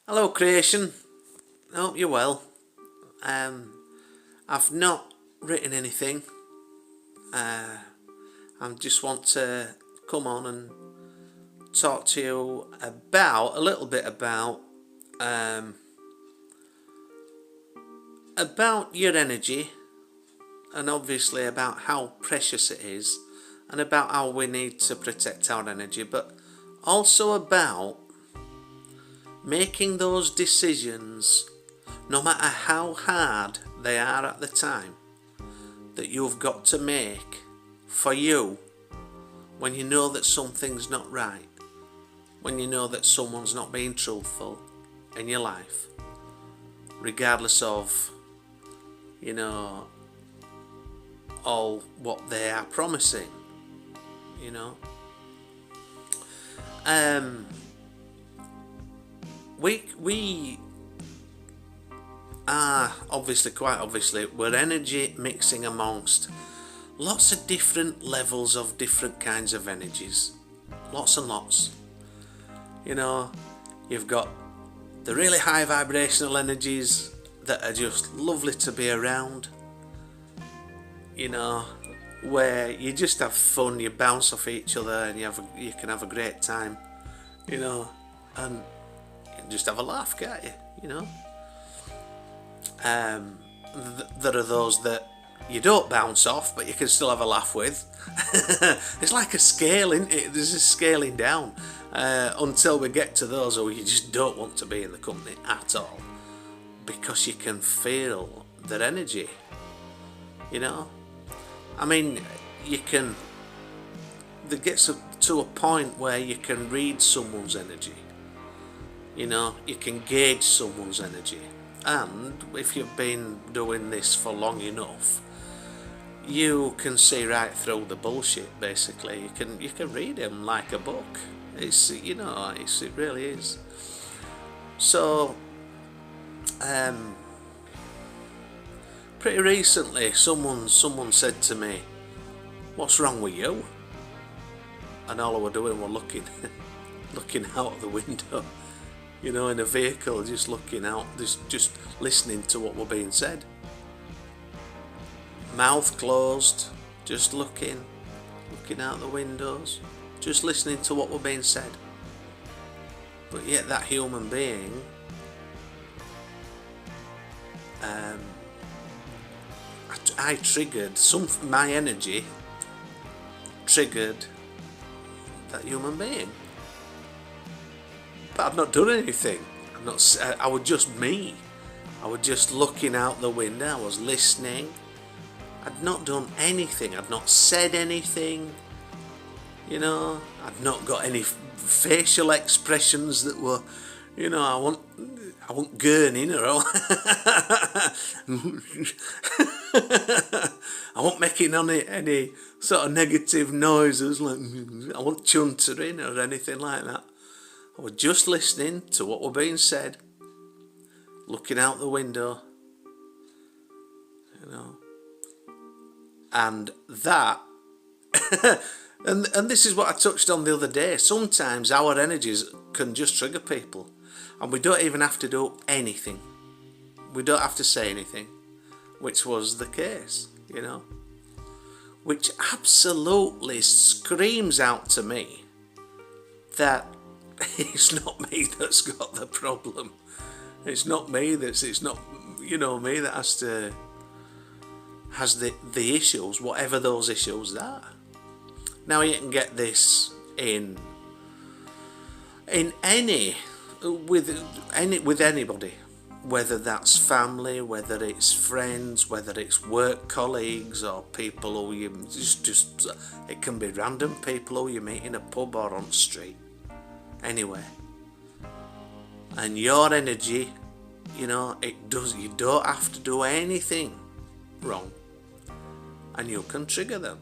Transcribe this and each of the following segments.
Hello creation, I hope you're well. I've not written anything. I just want to come on and talk to you about a little bit about your energy, and obviously about how precious it is, and about how we need to protect our energy, but also about making those decisions, no matter how hard they are at the time, that you've got to make for you when you know that something's not right, when you know that someone's not being truthful in your life, regardless of, all what they are promising, you know. We are quite obviously, we're energy mixing amongst lots of different levels of different kinds of energies. Lots and lots. You've got the really high vibrational energies that are just lovely to be around. Where you just have fun, you bounce off each other, and you can have a great time. And just have a laugh, can't you? There are those that you don't bounce off, but you can still have a laugh with. It's like a scale, isn't it? There's a scaling down until we get to those who you just don't want to be in the company at all, because you can feel their energy. There gets to a point where you can read someone's energy. You can gauge someone's energy, and if you've been doing this for long enough, you can see right through the bullshit. Basically, you can read them like a book. It really is. So, pretty recently, someone said to me, "What's wrong with you?" And all I were doing was looking out of the window. In a vehicle, just looking out, just listening to what were being said. Mouth closed, just looking out the windows, just listening to what were being said. But yet that human being, I triggered my energy triggered that human being. But I've not done anything. I was just me. I was just looking out the window. I was listening. I'd not done anything. I'd not said anything. I'd not got any facial expressions that were, I wasn't gurning or all. I wasn't making any sort of negative noises, like I wasn't chuntering or anything like that. I was just listening to what were being said, looking out the window, and that, and this is what I touched on the other day. Sometimes our energies can just trigger people, and we don't even have to do anything. We don't have to say anything, which was the case, which absolutely screams out to me that it's not me that's got the problem. It's not me me that has the issues, whatever those issues are. Now you can get this with anybody, whether that's family, whether it's friends, whether it's work colleagues, or people who you just it can be random people who you meet in a pub or on the street. Anyway, and your energy, you don't have to do anything wrong, and you can trigger them.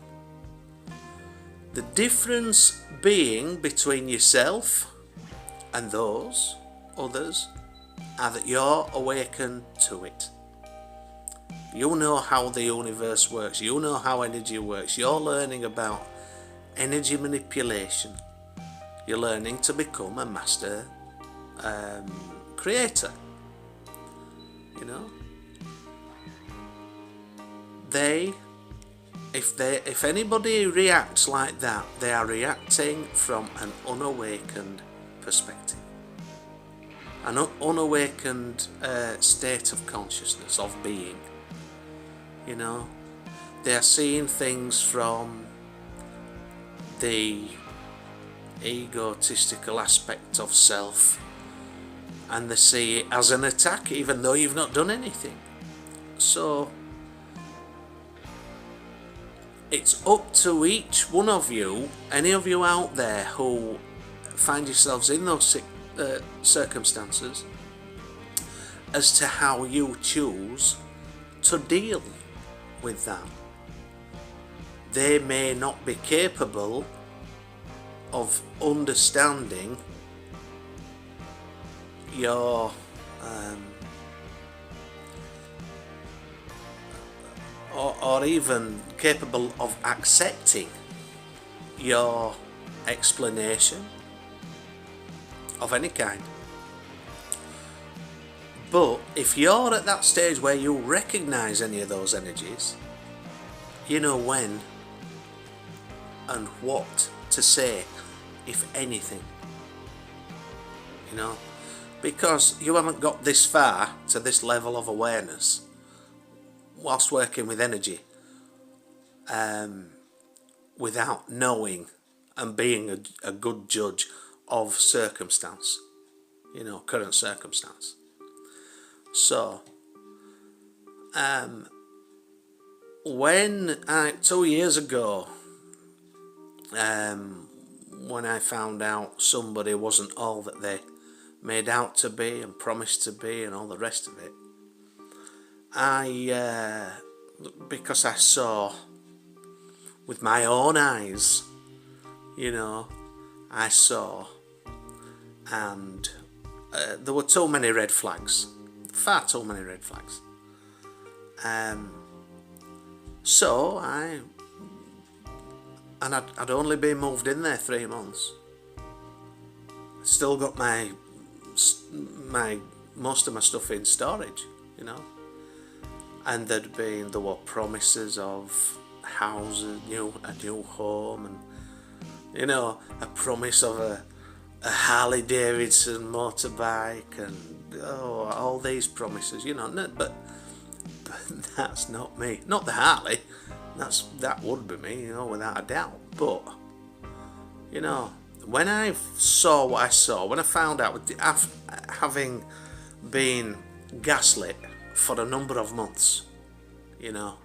The difference being between yourself and those others are that you're awakened to it. You know how the universe works, you know how energy works, you're learning about energy manipulation. You're learning to become a master creator. You know, if anybody reacts like that, they are reacting from an unawakened perspective, an unawakened state of consciousness, of being. You know, they are seeing things from the egotistical aspect of self, and they see it as an attack even though you've not done anything. So it's up to each one of you, any of you out there who find yourselves in those circumstances, as to how you choose to deal with that. They may not be capable of understanding your or even capable of accepting your explanation of any kind. But if you're at that stage where you recognize any of those energies, you know when and what to say, if anything. You know, because you haven't got this far to this level of awareness whilst working with energy, without knowing and being a good judge of circumstance, you know, current circumstance. So, when 2 years ago, when I found out somebody wasn't all that they made out to be and promised to be and all the rest of it, because I saw with my own eyes, you know, I saw, and there were too many red flags, far too many red flags. So I'd only been moved in there 3 months. Still got my most of my stuff in storage, you know. And there were promises of houses, a new home, and you know, a promise of a Harley Davidson motorbike, and all these promises, you know. But that's not me. Not the Harley. That would be me, you know, without a doubt. But you know, when I saw what I saw, when I found out, having been gaslit for a number of months, you know,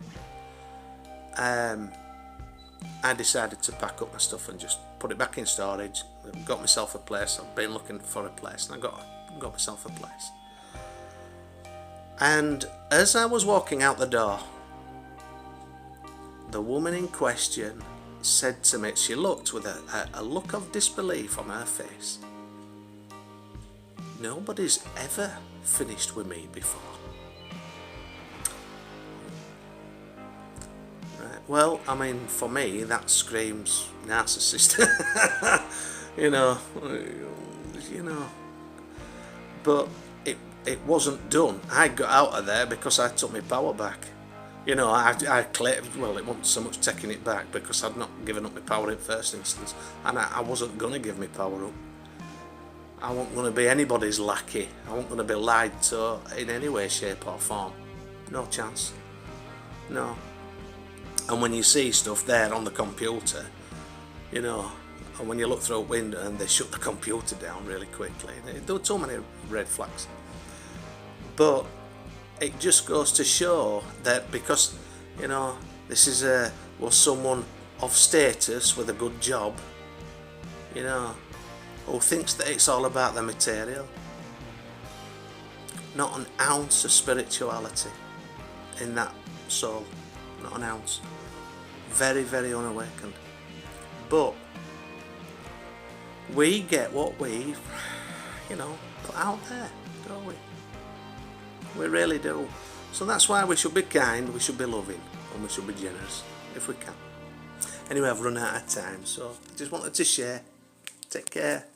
I decided to pack up my stuff and just put it back in storage. Got myself a place. I've been looking for a place, and I got myself a place. And as I was walking out the door, the woman in question said to me, she looked with a look of disbelief on her face, "Nobody's ever finished with me before." Right. Well, I mean, for me, that screams narcissist. you know. But it wasn't done. I got out of there because I took my power back. You know, I claimed, well, it wasn't so much taking it back, because I'd not given up my power in first instance, and I wasn't going to give my power up. I wasn't going to be anybody's lackey. I wasn't going to be lied to in any way, shape or form. No chance. No. And when you see stuff there on the computer, you know, and when you look through a window and they shut the computer down really quickly, there were too many red flags. But it just goes to show that, because, you know, this was someone of status with a good job, you know, who thinks that it's all about the material. Not an ounce of spirituality in that soul. Not an ounce. Very, very unawakened. But we get what we, you know, put out there, don't we? We really do. So that's why we should be kind, we should be loving, and we should be generous, if we can. Anyway, I've run out of time, so I just wanted to share. Take care.